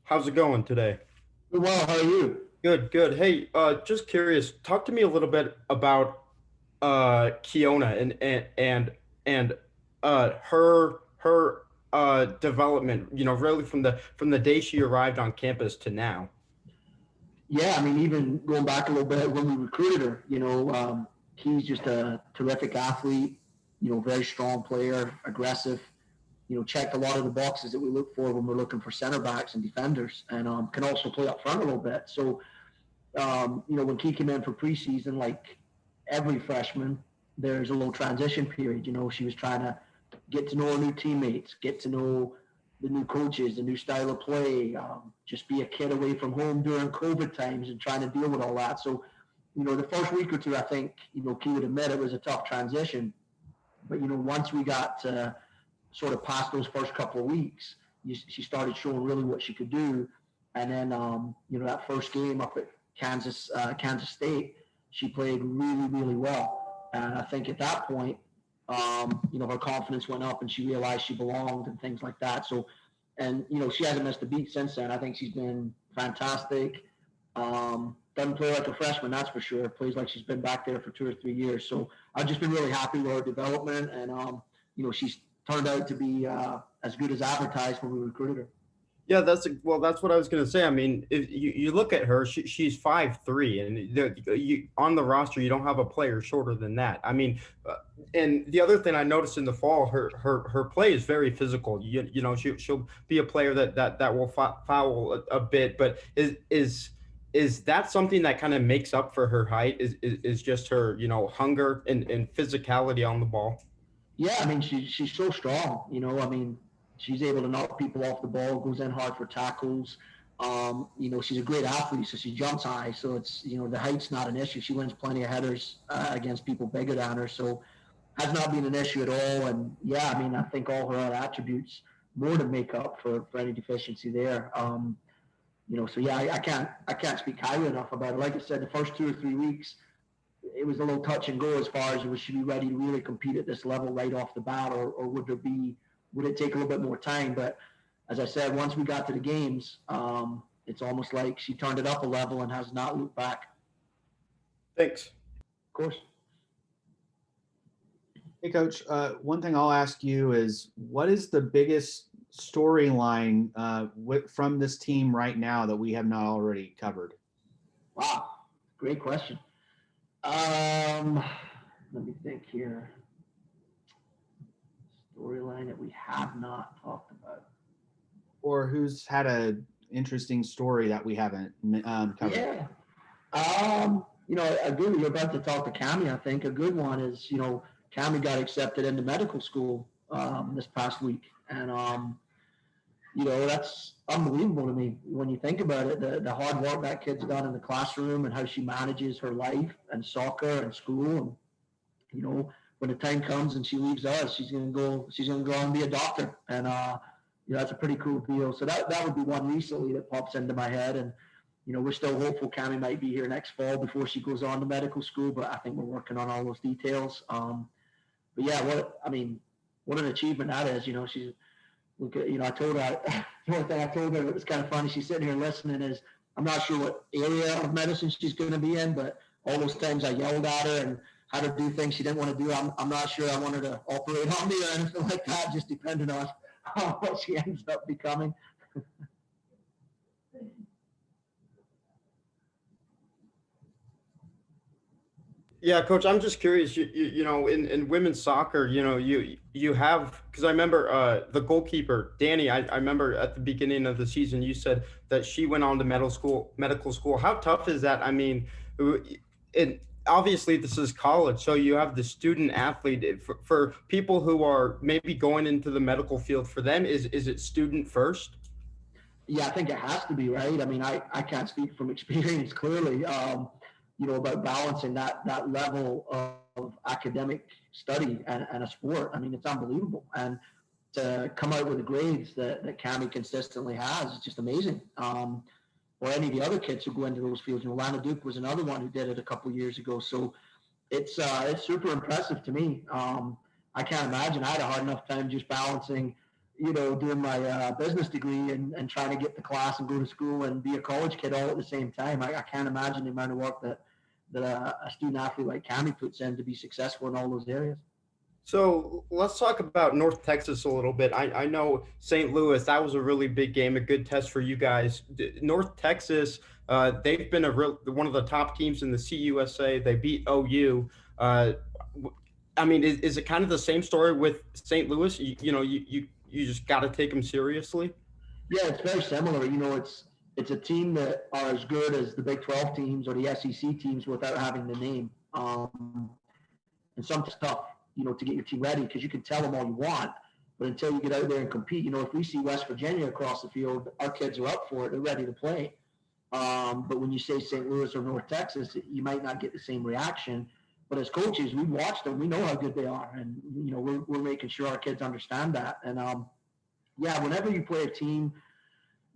How's it going today? Well, how are you? Good, good. Hey, just curious, talk to me a little bit about Kionna and her development, really from the day she arrived on campus to now. Yeah, I mean, even going back a little bit when we recruited her, he's just a terrific athlete, very strong player, aggressive, checked a lot of the boxes that we look for when we're looking for center backs and defenders, and can also play up front a little bit. So, when Key came in for preseason, like every freshman, there's a little transition period. She was trying to get to know her new teammates, get to know the new coaches, the new style of play, just be a kid away from home during COVID times and trying to deal with all that. So, the first week or two, I think, Key would admit it was a tough transition. But, once we got sort of past those first couple of weeks, she started showing really what she could do. And then, that first game up at Kansas State, she played really, really well. And I think at that point, her confidence went up and she realized she belonged and things like that. So, and she hasn't missed a beat since then. I think she's been fantastic. Doesn't play like a freshman, that's for sure. Plays like she's been back there for 2 or 3 years. So I've just been really happy with her development, and she's turned out to be as good as advertised when we recruited her. Yeah, that's what I was gonna say. I mean, if you look at her, she's 5'3", and on the roster you don't have a player shorter than that. I mean, and the other thing I noticed in the fall, her play is very physical. She'll be a player that will foul a bit, but is that something that kind of makes up for her height? Is just her hunger and physicality on the ball? Yeah, I mean she's so strong. I mean she's able to knock people off the ball, goes in hard for tackles. She's a great athlete, so she jumps high. So it's the height's not an issue. She wins plenty of headers against people bigger than her, so has not been an issue at all. And yeah, I mean I think all her other attributes more than make up for any deficiency there. So yeah, I can't speak highly enough about it. Like I said, the first 2 or 3 weeks, it was a little touch and go as far as was she be ready to really compete at this level right off the bat, or would it take a little bit more time? But as I said, once we got to the games, it's almost like she turned it up a level and has not looked back. Thanks. Of course. Hey, Coach. One thing I'll ask you is, what is the biggest storyline from this team right now that we have not already covered? Wow, great question. Let me think here. Storyline that we have not talked about. Or who's had an interesting story that we haven't covered? Yeah. A good, you're about to talk to Camy, I think. A good one is, Camy got accepted into medical school this past week. And, that's unbelievable to me when you think about it. The hard work that kid's done in the classroom and how she manages her life and soccer and school. And, when the time comes and she leaves us, she's going to go and be a doctor. And, that's a pretty cool deal. So that would be one recently that pops into my head. And, we're still hopeful Camy might be here next fall before she goes on to medical school, but I think we're working on all those details. But yeah, what an achievement that is. She's, I told her, the only thing I told her that was kind of funny, she's sitting here listening is, I'm not sure what area of medicine she's going to be in, but all those times I yelled at her and had her do things she didn't want to do, I'm not sure I want her to operate on me or anything like that, just depending on what she ends up becoming. Yeah, coach, I'm just curious. In women's soccer, you have, because I remember the goalkeeper Danny. I remember at the beginning of the season you said that she went on to medical school. How tough is that? I mean, it obviously this is college, so you have the student athlete. For people who are maybe going into the medical field, for them, is it student first? Yeah, I think it has to be, right. I mean, I can't speak from experience clearly. About balancing that level of academic study and a sport. I mean, it's unbelievable. And to come out with the grades that Camy consistently has is just amazing. Or any of the other kids who go into those fields. Lana Duke was another one who did it a couple of years ago. So it's super impressive to me. I can't imagine I had a hard enough time just balancing, doing my business degree and trying to get to class and go to school and be a college kid all at the same time. I can't imagine the amount of work that a student athlete like Camy puts in to be successful in all those areas. So let's talk about North Texas a little bit. I know St. Louis, that was a really big game, a good test for you guys. North Texas, they've been one of the top teams in the CUSA. They beat OU. I mean, is it kind of the same story with St. Louis? You just got to take them seriously. Yeah, it's very similar. It's a team that are as good as the Big 12 teams or the SEC teams without having the name. And sometimes it's tough, to get your team ready because you can tell them all you want, but until you get out there and compete, if we see West Virginia across the field, our kids are up for it. They're ready to play. But when you say St. Louis or North Texas, you might not get the same reaction. But as coaches, we watch them. We know how good they are, and we're making sure our kids understand that. And whenever you play a team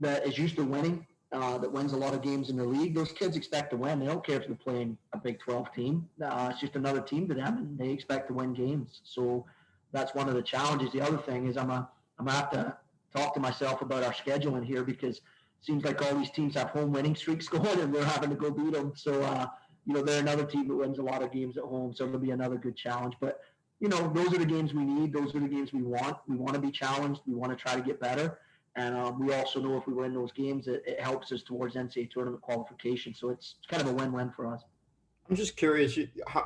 that is used to winning, that wins a lot of games in the league, those kids expect to win. They don't care if they're playing a Big 12 team. It's just another team to them, and they expect to win games. So that's one of the challenges. The other thing is I'm gonna have to talk to myself about our scheduling here because it seems like all these teams have home winning streaks going, and we're having to go beat them. So they're another team that wins a lot of games at home, so it'll be another good challenge. But those are the games we need. Those are the games we want. We want to be challenged. We want to try to get better. And we also know if we win those games, it helps us towards NCAA tournament qualification. So it's kind of a win-win for us. I'm just curious,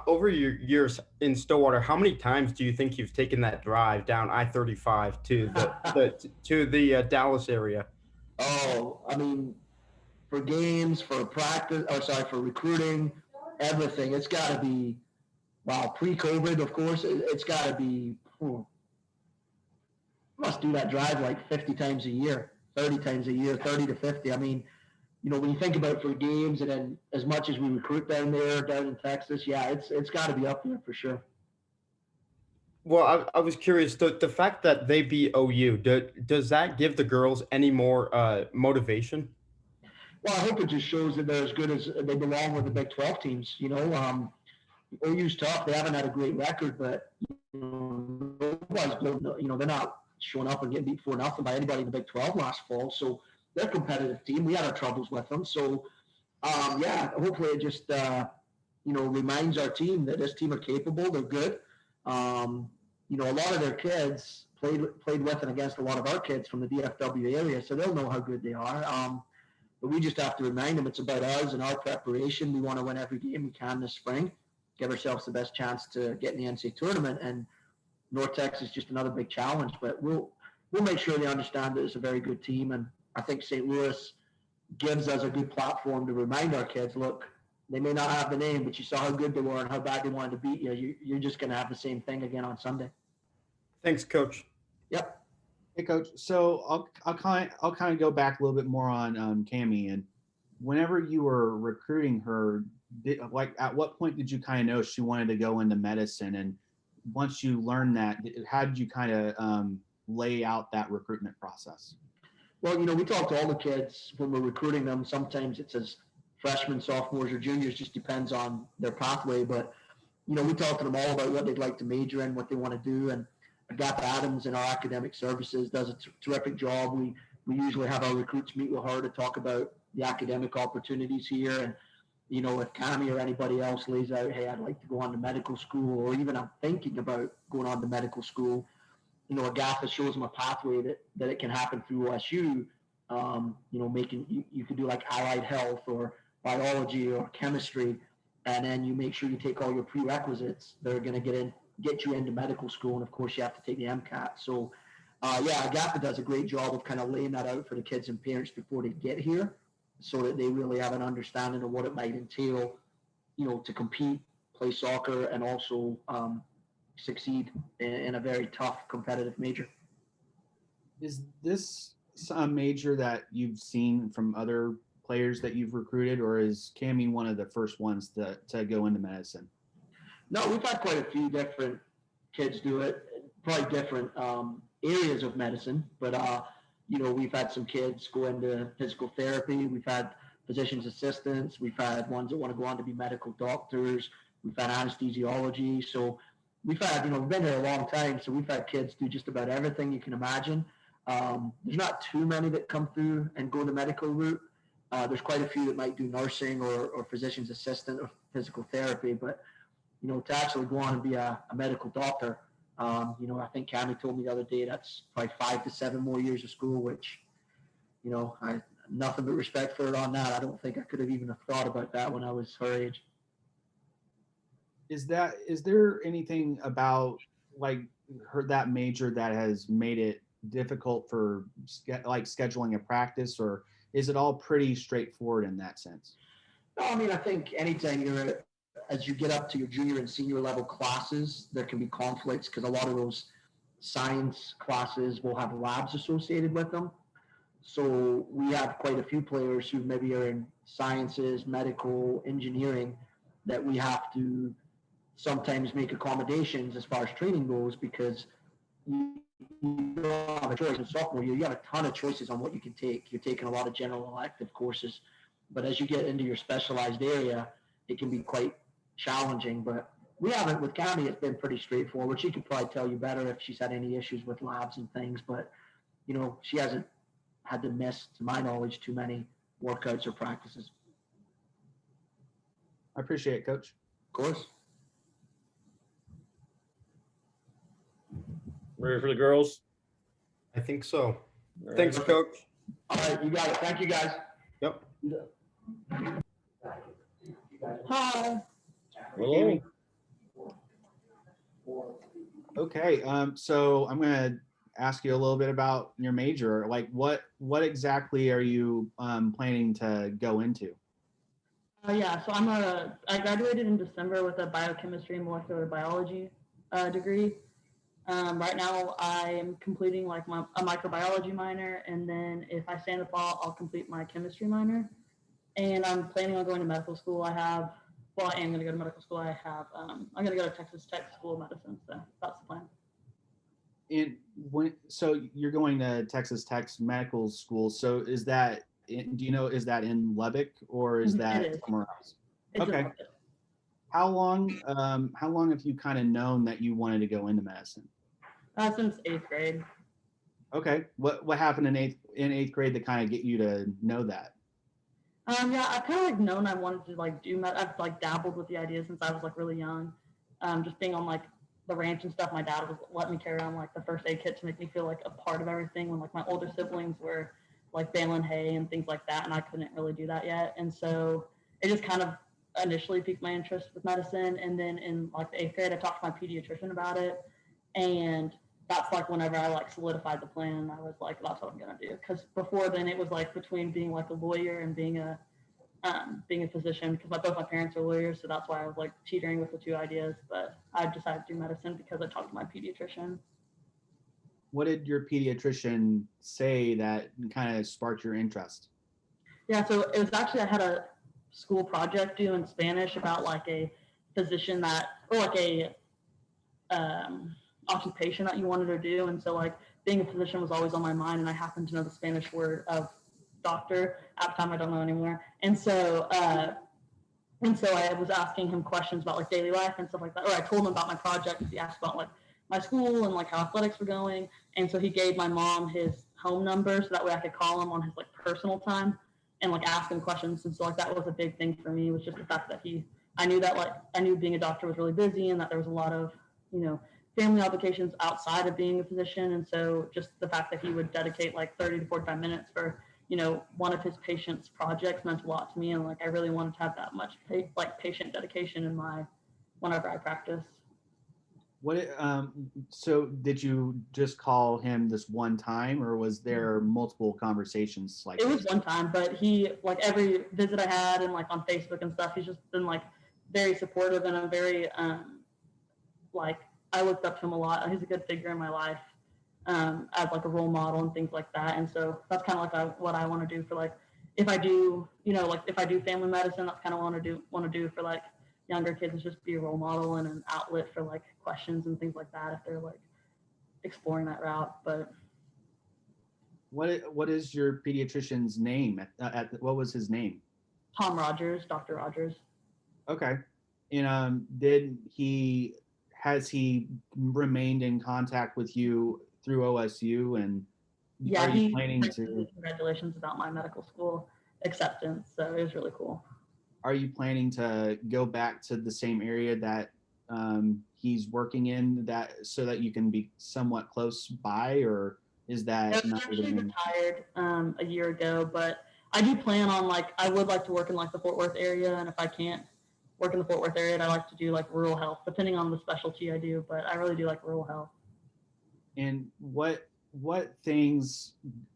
over your years in Stillwater, how many times do you think you've taken that drive down I-35 to the Dallas area? Oh, I mean, for games, for practice, for recruiting, everything. It's got to be, pre-COVID, of course, it's got to be, must do that drive like 50 times a year, 30 times a year, 30 to 50. I mean, when you think about it for games and then as much as we recruit down in Texas, it's got to be up there for sure. Well, I was curious, the fact that they beat OU, does that give the girls any more motivation? Well, I hope it just shows that they're as good as they belong with the Big 12 teams. OU's tough. They haven't had a great record, but they're not showing up and getting beat 4-0 by anybody in the Big 12 last fall. So they're a competitive team. We had our troubles with them. So, hopefully it just, reminds our team that this team are capable. They're good. A lot of their kids played with and against a lot of our kids from the DFW area, so they'll know how good they are. But we just have to remind them it's about us and our preparation. We want to win every game we can this spring, give ourselves the best chance to get in the NCAA tournament. And North Texas is just another big challenge, but we'll make sure they understand that it's a very good team. And I think St. Louis gives us a good platform to remind our kids, look, they may not have the name, but you saw how good they were and how bad they wanted to beat you. You're just going to have the same thing again on Sunday. Thanks, Coach. Yep. Hey, Coach. So I'll kind of go back a little bit more on Camy. And whenever you were recruiting her, at what point did you kind of know she wanted to go into medicine? And once you learned that, how did you kind of lay out that recruitment process? Well, we talk to all the kids when we're recruiting them. Sometimes it's as freshmen, sophomores, or juniors, just depends on their pathway. But, we talk to them all about what they'd like to major in, what they want to do. And Agatha Adams in our academic services does a terrific job. We usually have our recruits meet with her to talk about the academic opportunities here. And, if Camy or anybody else lays out, hey, I'd like to go on to medical school, or even I'm thinking about going on to medical school, Agatha shows them a pathway that it can happen through OSU. You could do like allied health or biology or chemistry, and then you make sure you take all your prerequisites that are going to get you into medical school. And of course you have to take the MCAT. So Agatha does a great job of kind of laying that out for the kids and parents before they get here, so that they really have an understanding of what it might entail, to compete, play soccer, and also succeed in a very tough competitive major. Is this a major that you've seen from other players that you've recruited, or is Camy one of the first ones to go into medicine? No, we've had quite a few different kids do it, probably different areas of medicine, but we've had some kids go into physical therapy. We've had physician's assistants. We've had ones that want to go on to be medical doctors. We've had anesthesiology. So we've had, we've been here a long time, so we've had kids do just about everything you can imagine. There's not too many that come through and go the medical route. There's quite a few that might do nursing or physician's assistant or physical therapy, but to actually go on and be a medical doctor, I think Camy told me the other day that's probably 5 to 7 more years of school, which, I nothing but respect for her on that. I don't think I could have even thought about that when I was her age. Is there anything about like that major that has made it difficult for like scheduling a practice, or is it all pretty straightforward in that sense? No, I mean, I think anytime as you get up to your junior and senior level classes, there can be conflicts because a lot of those science classes will have labs associated with them. So we have quite a few players who maybe are in sciences, medical, engineering, that we have to sometimes make accommodations as far as training goes because you don't have a choice in sophomore year. You have a ton of choices on what you can take. You're taking a lot of general elective courses, but as you get into your specialized area, it can be quite challenging. But we haven't with Camy. It's been pretty straightforward. She could probably tell you better if she's had any issues with labs and things, but she hasn't had to miss, to my knowledge, too many workouts or practices. I appreciate it, Coach. Of course. Ready for the girls? I think so. All Thanks, right. Coach. All right, you got it. Thank you, guys. Yep. Hi. Hello. Okay, so I'm gonna ask you a little bit about your major. Like, what exactly are you planning to go into? Yeah, so I graduated in December with a biochemistry and molecular biology degree. Right now, I'm completing like a microbiology minor, and then if I stay in the fall, I'll complete my chemistry minor. And I'm planning on going to medical school. I am going to go to medical school. I'm going to go to Texas Tech School of Medicine. So that's the plan. So you're going to Texas Tech's medical school. So is that is that in Lubbock or is that somewhere else? Okay. How long have you kind of known that you wanted to go into medicine? Since 8th grade. Okay. What happened in eighth grade to kind of get you to know that? Yeah, I've kind of like known I wanted to like do I've like dabbled with the idea since I was like really young. Just being on like the ranch and stuff, my dad was letting me carry on like the first aid kit to make me feel like a part of everything when like my older siblings were like baling hay and things like that, and I couldn't really do that yet. And so it just kind of initially piqued my interest with medicine. And then in like the 8th grade, I talked to my pediatrician about it, and that's like whenever I like solidified the plan. I was like, that's what I'm gonna do. Because before then, it was like between being like a lawyer and being a physician. Because both my parents are lawyers, so that's why I was like teetering with the two ideas. But I decided to do medicine because I talked to my pediatrician. What did your pediatrician say that kind of sparked your interest? Yeah, so it was actually I had a school project due in Spanish about like a physician or like a occupation that you wanted to do, and so like being a physician was always on my mind, and I happened to know the Spanish word of doctor. At the time, I don't know anymore, and so I was asking him questions about like daily life and stuff like that, or I told him about my project. He asked about like my school and like how athletics were going, and so he gave my mom his home number so that way I could call him on his like personal time and like ask him questions. And so like that was a big thing for me, was just the fact that I knew being a doctor was really busy and that there was a lot of family obligations outside of being a physician. And so just the fact that he would dedicate like 30 to 45 minutes for, one of his patients' projects meant a lot to me. And like, I really wanted to have that much patient dedication whenever I practice. So did you just call him this one time, or was there multiple conversations like it was one time? But he, like every visit I had and like on Facebook and stuff, he's just been like very supportive, and I'm very I looked up to him a lot. He's a good figure in my life, as like a role model and things like that. And so that's kind of like what I want to do for like, if I do, if I do family medicine, that's kind of what I want to do for like younger kids, is just be a role model and an outlet for like questions and things like that if they're like exploring that route. But what is your pediatrician's name? What was his name? Tom Rogers, Dr. Rogers. Okay. And has he remained in contact with you through OSU? And Yeah, are you he planning texted to me congratulations about my medical school acceptance. So it was really cool. go back to the same area that he's working in, that so that you can be somewhat close by, or is I that was not actually even? retired a year ago, but I do plan on like I would like to work in like the Fort Worth area, and if I can't work in the Fort Worth area, I like to do like rural health, depending on the specialty I do. But I really do like rural health. And what things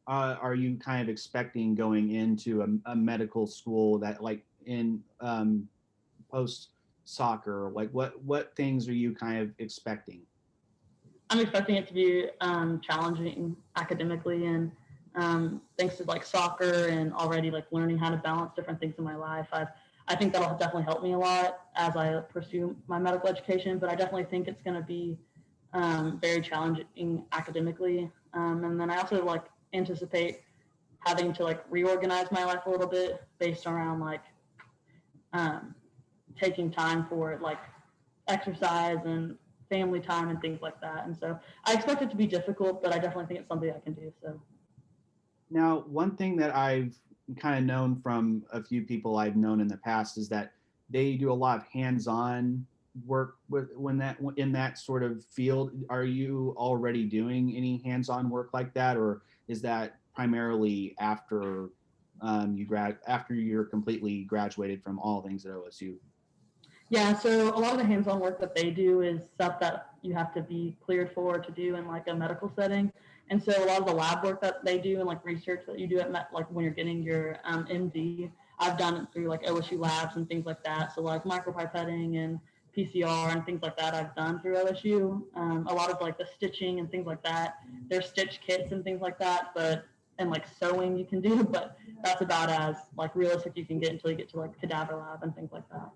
are you kind of expecting going into a medical school that like in post soccer? Like what things are you kind of expecting? I'm expecting it to be challenging academically, and thanks to like soccer and already like learning how to balance different things in my life, I think that'll definitely help me a lot as I pursue my medical education. But I definitely think it's going to be very challenging academically, and then I also like anticipate having to like reorganize my life a little bit based around like um, taking time for like exercise and family time and things like that. And so I expect it to be difficult, but I definitely think it's something I can do. So Now, one thing that I've kind of known from a few people I've known in the past is that they do a lot of hands-on work with when that in that sort of field. Are you already doing any hands-on work like that, or is that primarily after after you're completely graduated from all things at OSU? yeah, so a lot of the hands-on work that they do is stuff that you have to be cleared for to do in like a medical setting. And so a lot of the lab work that they do and like research that you do at like when you're getting your MD, I've done it through like OSU labs and things like that. So like micropipetting and PCR and things like that I've done through OSU. A lot of like the stitching and things like that. There's stitch kits and things like that, but and like sewing you can do, but that's about as like realistic you can get until you get to like cadaver lab and things like that.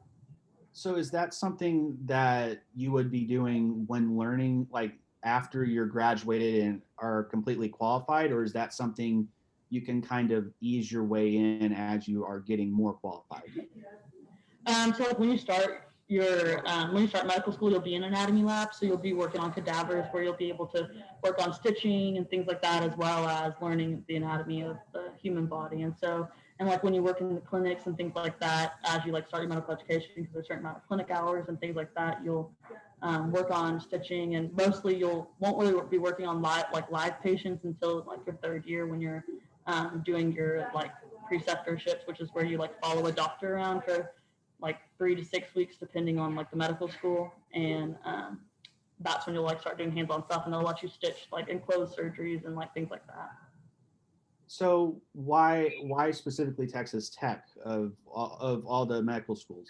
So is that something that you would be doing when learning, like after you're graduated and are completely qualified, or is that something you can kind of ease your way in as you are getting more qualified? So like when you start medical school, you'll be in an anatomy lab, so you'll be working on cadavers where you'll be able to work on stitching and things like that, as well as learning the anatomy of the human body. And so, and like when you work in the clinics and things like that, as you like start your medical education, because there's a certain amount of clinic hours and things like that, you'll work on stitching, and mostly won't really be working on live patients until like your third year when you're doing your like preceptorships, which is where you like follow a doctor around for like 3 to 6 weeks, depending on like the medical school. And that's when you'll like start doing hands-on stuff, and they'll let you stitch like enclosed surgeries and like things like that. So why specifically Texas Tech of all the medical schools?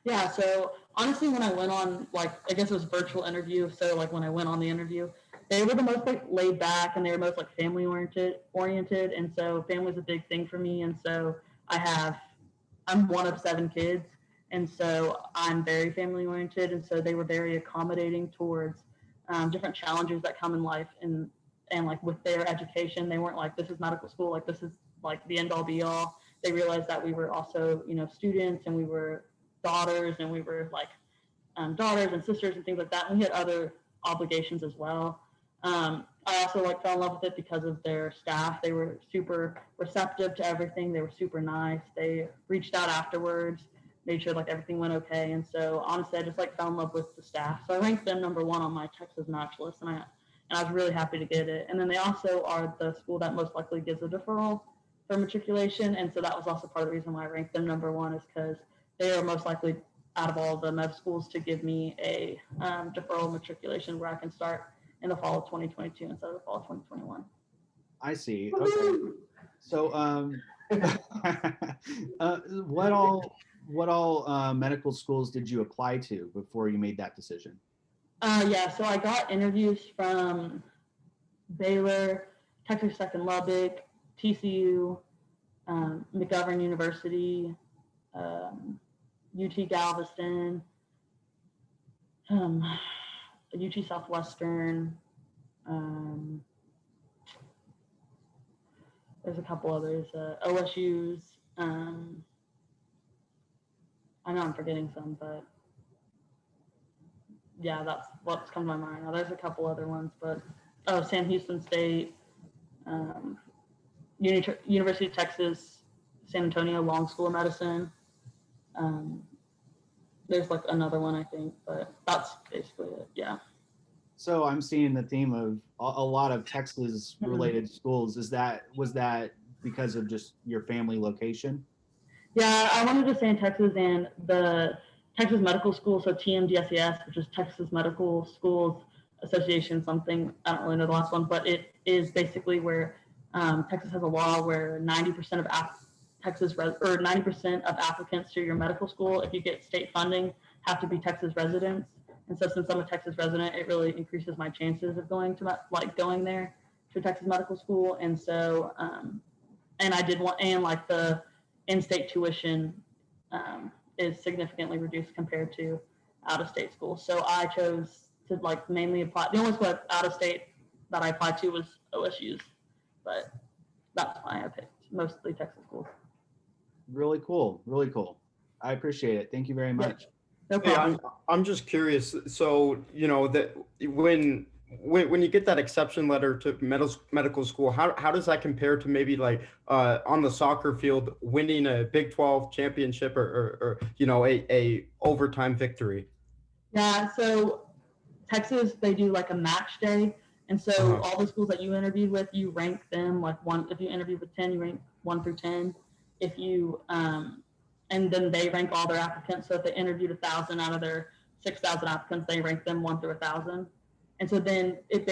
Yeah, so honestly, when I went on like I guess it was virtual interview, so like when I went on the interview, they were the most like laid back and they were most like family oriented, and so family's a big thing for me. And so I'm one of 7 kids, and so I'm very family oriented, and so they were very accommodating towards different challenges that come in life, and like with their education, they weren't like this is medical school, like this is like the end all be all. They realized that we were also students, and we were daughters, and we were like daughters and sisters and things like that. And we had other obligations as well. I also like fell in love with it because of their staff. They were super receptive to everything. They were super nice. They reached out afterwards, made sure like everything went okay. And so honestly, I just like fell in love with the staff. So I ranked them number 1 on my Texas match list, and I was really happy to get it. And then they also are the school that most likely gives a deferral for matriculation, and so that was also part of the reason why I ranked them number 1, is because they are most likely out of all the med schools to give me a deferral matriculation where I can start in the fall of 2022 instead of the fall of 2021. I see. Okay. So what all medical schools did you apply to before you made that decision? Yeah, so I got interviews from Baylor, Texas Tech and Lubbock, TCU, McGovern University, UT Galveston, UT Southwestern. There's a couple others. OSU's. I know I'm forgetting some, but yeah, that's what's come to my mind. Now, there's a couple other ones, but Sam Houston State. University of Texas, San Antonio Long School of Medicine. There's like another one, I think, but that's basically it. Yeah. So I'm seeing the theme of a lot of Texas related schools. Was that because of just your family location? Yeah, I wanted to stay in Texas, and the Texas Medical School, so TMDSES, which is Texas Medical Schools Association, something, I don't really know the last one, but it is basically where Texas has a law where 90% of or 90% of applicants to your medical school, if you get state funding, have to be Texas residents. And so since I'm a Texas resident, it really increases my chances of going there to Texas Medical School. And so, and I did want, and like the in-state tuition is significantly reduced compared to out-of-state schools. So I chose to like mainly apply. The only school out-of-state that I applied to was OSU's, but that's why I picked mostly Texas schools. Really cool. Really cool. I appreciate it. Thank you very much. No problem. I'm just curious. So, that when you get that exception letter to medical school, how does that compare to maybe like on the soccer field winning a Big 12 championship or a overtime victory? Yeah, so Texas, they do like a match day. And so all the schools that you interviewed with, you rank them like one. If you interviewed with 10, you rank 1 through 10. If you and then they rank all their applicants. So if they interviewed 1,000 out of their 6,000 applicants, they rank them 1 through 1,000. And so then it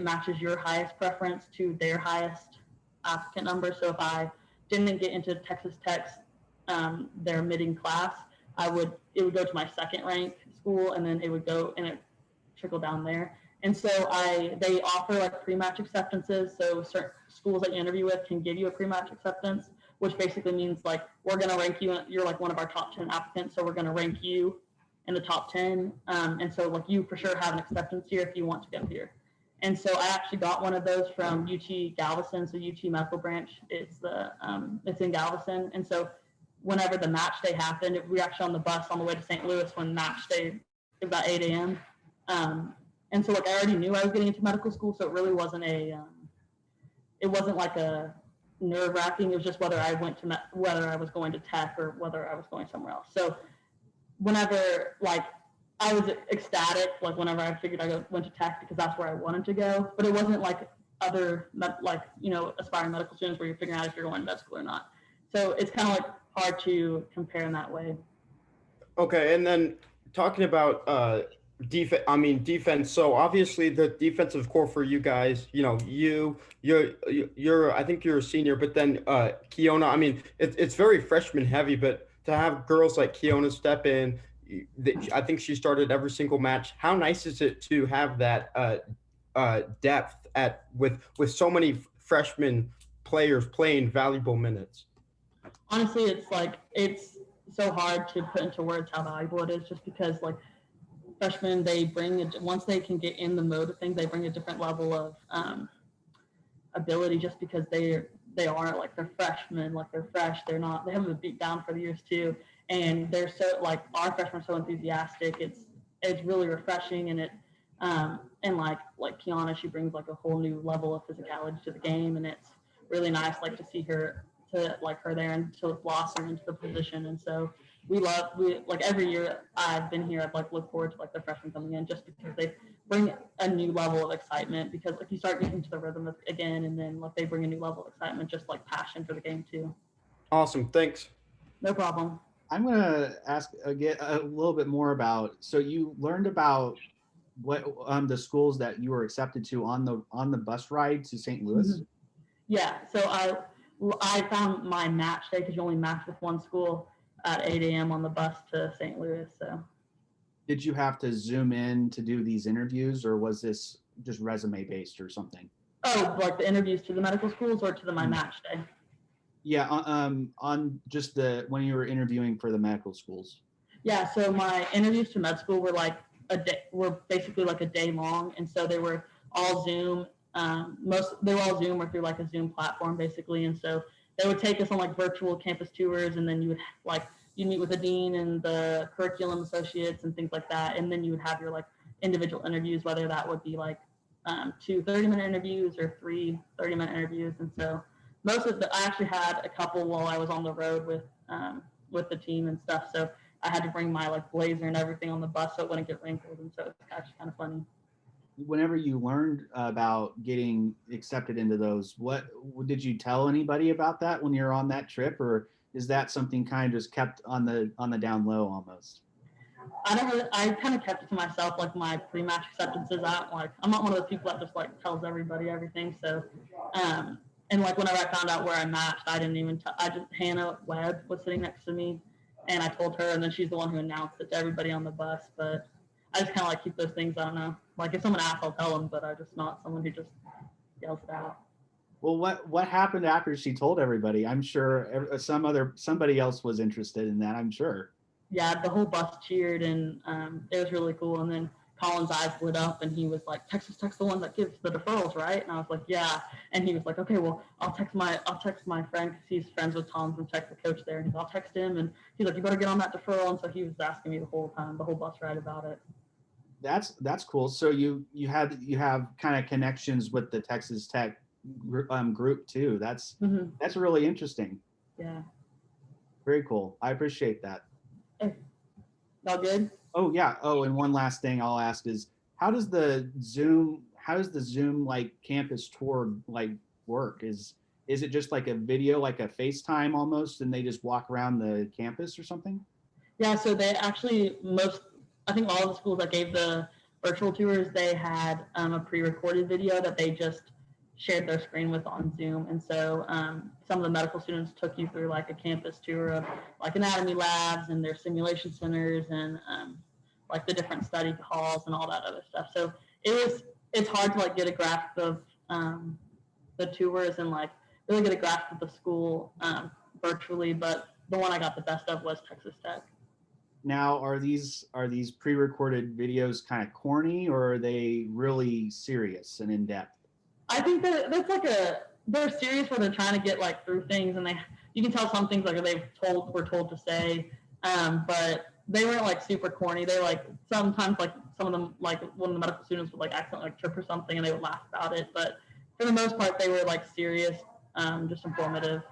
matches your highest preference to their highest applicant number. So if I didn't get into Texas Tech's their admitting class, it would go to my second ranked school, and then it would go and it trickle down there. And so they offer like pre-match acceptances. So certain schools that you interview with can give you a pre-match acceptance, which basically means like, we're going to rank you, you're like one of our top 10 applicants. So we're going to rank you in the top 10. And so like you for sure have an acceptance here if you want to go here. And so I actually got one of those from UT Galveston. So UT Medical Branch, it's in Galveston. And so whenever the match day happened, we were actually on the bus on the way to St. Louis when match day, about 8 a.m. And so like I already knew I was getting into medical school. So it really wasn't it wasn't like a nerve-wracking. It was just whether I was going to Tech or whether I was going somewhere else. So whenever like I was ecstatic, like whenever I figured I went to Tech because that's where I wanted to go, but it wasn't like other aspiring medical students where you're figuring out if you're going to med school or not. So it's kind of like hard to compare in that way. Okay, and then talking about defense. So obviously the defensive core for you guys, you're I think you're a senior, but then Kionna, I mean, it's very freshman heavy, but to have girls like Kionna step in, I think she started every single match. How nice is it to have that depth with so many freshman players playing valuable minutes? Honestly, it's so hard to put into words how valuable it is, just because like freshmen, once they can get in the mode of things, they bring a different level of ability, just because they're freshmen, like they're fresh, they haven't been beat down for the years too, and they're so like our freshmen are so enthusiastic. It's really refreshing, and and like Kionna, she brings like a whole new level of physicality to the game, and it's really nice like to see her there and to blossom into the position. And so we like every year I've been here, I've like looked forward to like the freshmen coming in, just because they bring a new level of excitement, because like you start getting into the rhythm again, and then like they bring a new level of excitement, just like passion for the game too. Awesome, thanks. No problem. I'm gonna ask again a little bit more about. So you learned about what the schools that you were accepted to on the bus ride to St. Louis. Mm-hmm. Yeah. So I found my match day, because you only match with one school, at 8 a.m. on the bus to St. Louis. So did you have to zoom in to do these interviews, or was this just resume based or something? Oh, like the interviews to the medical schools or to my match day? Yeah, on just when you were interviewing for the medical schools. Yeah, so my interviews to med school were like basically like a day long, and so they were all Zoom. They were all Zoom or through like a Zoom platform basically, and so they would take us on like virtual campus tours, and then you meet with the dean and the curriculum associates and things like that, and then you would have your like individual interviews, whether that would be like 2 30-minute interviews or 3 30-minute interviews. And so I actually had a couple while I was on the road with the team and stuff. So I had to bring my like blazer and everything on the bus so it wouldn't get wrinkled. And so it's actually kind of funny. Whenever you learned about getting accepted into those, what did you tell anybody about that when you're on that trip, or is that something kind of just kept on the down low almost? I kind of kept it to myself, like my pre-match acceptances. I'm not one of those people that just like tells everybody everything. So, and like whenever I found out where I matched, I didn't even Hannah Webb was sitting next to me, and I told her, and then she's the one who announced it to everybody on the bus. But I just kind of like keep those things. I don't know. Like if someone asks, I'll tell them, but I'm just not someone who just yells it out. Well, what happened after she told everybody? I'm sure somebody else was interested in that. I'm sure. Yeah, the whole bus cheered, and it was really cool. And then Colin's eyes lit up, and he was like, "Texas Tech's the one that gives the deferrals, right?" And I was like, "Yeah." And he was like, "Okay, well, I'll text my friend because he's friends with Tom from Tech, the coach there, and I'll text him." And he's like, "You better get on that deferral." And so he was asking me the whole time, the whole bus ride about it. That's cool. So you have kind of connections with the Texas Tech group too. That's really interesting. Yeah. Very cool. I appreciate that. All good? Oh yeah. Oh, and one last thing I'll ask is how does the Zoom like campus tour like work? Is it just like a video, like a FaceTime almost, and they just walk around the campus or something? Yeah, so they actually I think all of the schools that gave the virtual tours, they had a pre-recorded video that they just shared their screen with on Zoom. And so some of the medical students took you through like a campus tour of like anatomy labs and their simulation centers and like the different study halls and all that other stuff. So it's hard to like get a grasp of the tours and like really get a grasp of the school virtually, but the one I got the best of was Texas Tech. Now, are these pre-recorded videos kind of corny, or are they really serious and in depth? I think that that's like they're serious where they're trying to get like through things, and you can tell some things like were told to say, but they weren't like super corny. They like sometimes like some of them like one of the medical students would like accidentally like trip or something, and they would laugh about it. But for the most part, they were like serious, just informative.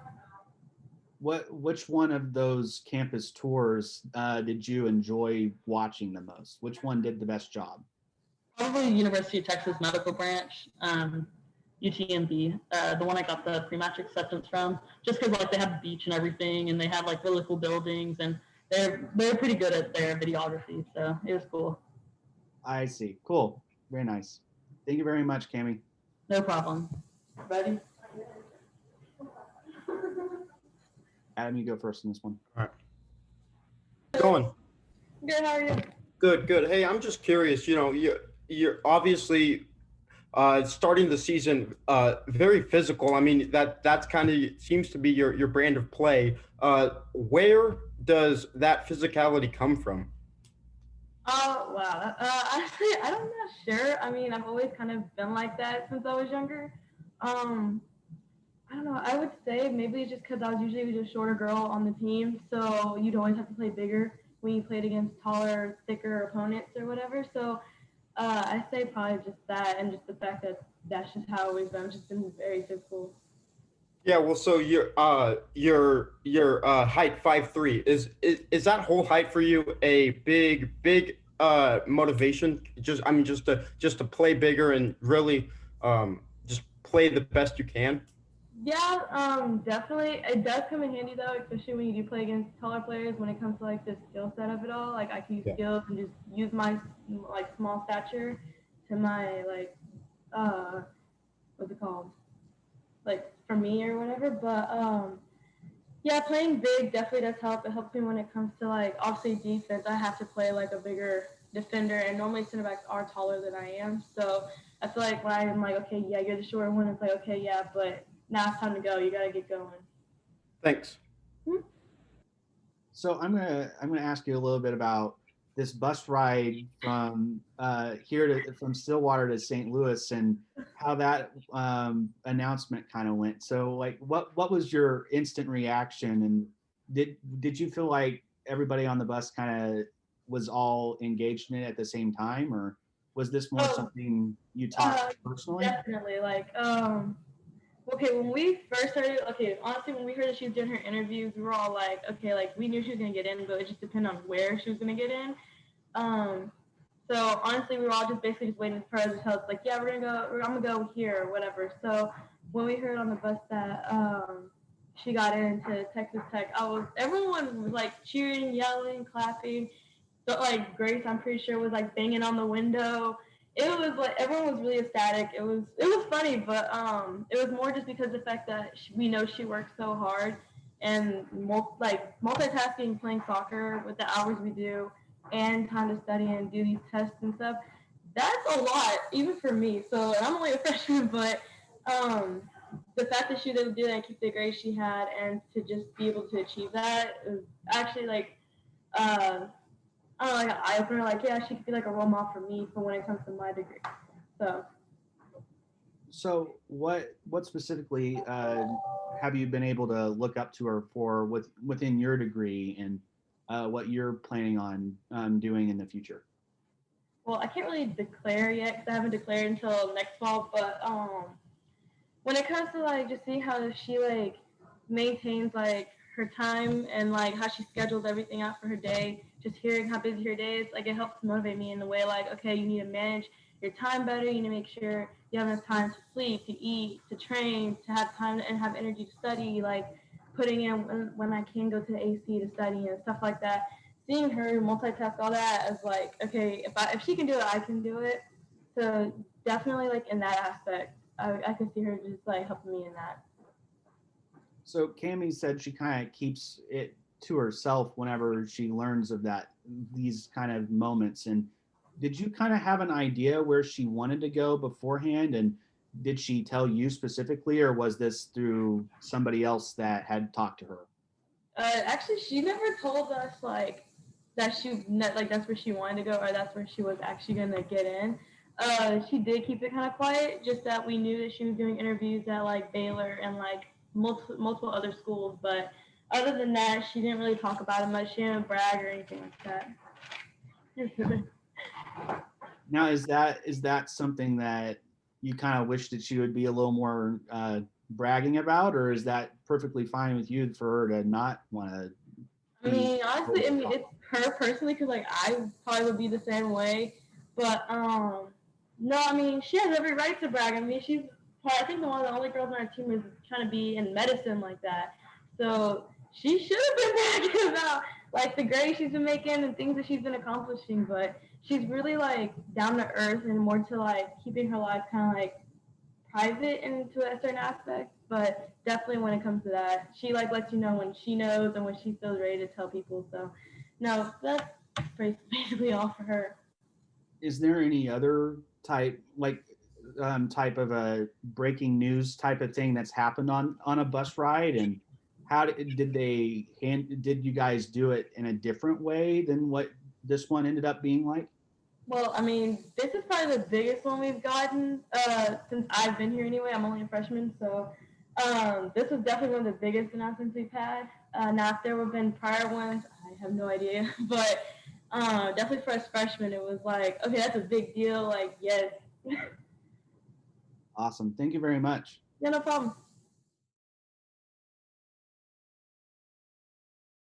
Which one of those campus tours did you enjoy watching the most? Which one did the best job? Probably University of Texas Medical Branch, UTMB, the one I got the pre-match acceptance from, just because like they have the beach and everything, and they have like really cool buildings, and they're pretty good at their videography, so it was cool. I see. Cool. Very nice. Thank you very much, Camy. No problem. Ready? Adam, you go first on this one. All right. Going. Good. How are you? Good. Hey, I'm just curious. You know, you're obviously starting the season very physical. I mean, that's kind of seems to be your brand of play. Where does that physicality come from? Oh, wow. Honestly, I'm not sure. I mean, I've always kind of been like that since I was younger. I don't know. I would say maybe it's just because I was usually just a shorter girl on the team, so you'd always have to play bigger when you played against taller, thicker opponents or whatever. So I say probably just that, and just the fact that that's just how I've always been. I've just been very physical. Yeah, well, so your height 5'3" is that whole height for you a big motivation? Just to play bigger and really just play the best you can. Yeah, definitely. It does come in handy though, especially when you do play against taller players. When it comes to like the skill set of it all, like I can use skills and just use my like small stature to my like what's it called? Like for me or whatever. But yeah, playing big definitely does help. It helps me when it comes to like obviously defense. I have to play like a bigger defender, and normally center backs are taller than I am. So I feel like when I'm like, okay, yeah, you're the shorter one, it's like, okay, yeah, but now it's time to go. You gotta get going. Thanks. So I'm gonna ask you a little bit about this bus ride from from Stillwater to St. Louis and how that announcement kind of went. So like, what was your instant reaction, and did you feel like everybody on the bus kind of was all engaged in it at the same time, or? was this more Oh, something you taught personally? Definitely. Like, okay, when we first started, okay, honestly, when we heard that she was doing her interviews, we were all like, okay, like we knew she was gonna get in, but it just depended on where she was gonna get in. So honestly, we were all just basically just waiting for her to tell us, like, yeah, we're gonna go, I'm gonna go here or whatever. So when we heard on the bus that she got into Texas Tech, everyone was like cheering, yelling, clapping. So like Grace, I'm pretty sure was like banging on the window. It was like everyone was really ecstatic. It was funny, but it was more just because of the fact that we know she works so hard and multitasking, playing soccer with the hours we do, and time to study and do these tests and stuff. That's a lot, even for me. So and I'm only a freshman, but the fact that she was able to do that and keep the grades she had, and to just be able to achieve that is actually like I don't know, like an eye opener. Like, yeah, she could be like a role model for me for when it comes to my degree. So what specifically have you been able to look up to her for within your degree, and what you're planning on doing in the future? Well, I can't really declare yet because I haven't declared until next fall. But when it comes to like just seeing how she like maintains like her time and like how she schedules everything out for her day, just hearing how busy her day is, like it helps motivate me in the way like, okay, you need to manage your time better. You need to make sure you have enough time to sleep, to eat, to train, to have time and have energy to study, like putting in when I can go to the AC to study and stuff like that. Seeing her multitask all that as like, okay, if she can do it, I can do it. So definitely like in that aspect, I can see her just like helping me in that. So Camy said she kind of keeps it to herself whenever she learns of these kind of moments. And did you kind of have an idea where she wanted to go beforehand? And did she tell you specifically, or was this through somebody else that had talked to her? Actually, she never told us like that that's where she wanted to go or that's where she was actually gonna get in. She did keep it kind of quiet, just that we knew that she was doing interviews at like Baylor and like multiple other schools. But other than that, she didn't really talk about it much. She didn't brag or anything like that. Now, is that something that you kind of wish that she would be a little more bragging about, or is that perfectly fine with you for her to not want to? I mean, honestly, it's her personally, because like I probably would be the same way. But no, I mean, she has every right to brag. I mean, she's probably, I think one of the only girls on our team is trying to be in medicine like that. So she should have been bragging about like the grades she's been making and things that she's been accomplishing. But she's really like down to earth and more to like keeping her life kind of like private into a certain aspect, but definitely when it comes to that, she like lets you know when she knows and when she feels ready to tell people. So, no, that's basically all for her. Is there any other type of a breaking news type of thing that's happened on a bus ride, and how did you guys do it in a different way than what this one ended up being like? Well, I mean, this is probably the biggest one we've gotten since I've been here anyway. I'm only a freshman, so this was definitely one of the biggest announcements we've had. Now, if there have been prior ones, I have no idea, but definitely for us freshmen, it was like, okay, that's a big deal. Like, yes. Awesome. Thank you very much. Yeah, no problem.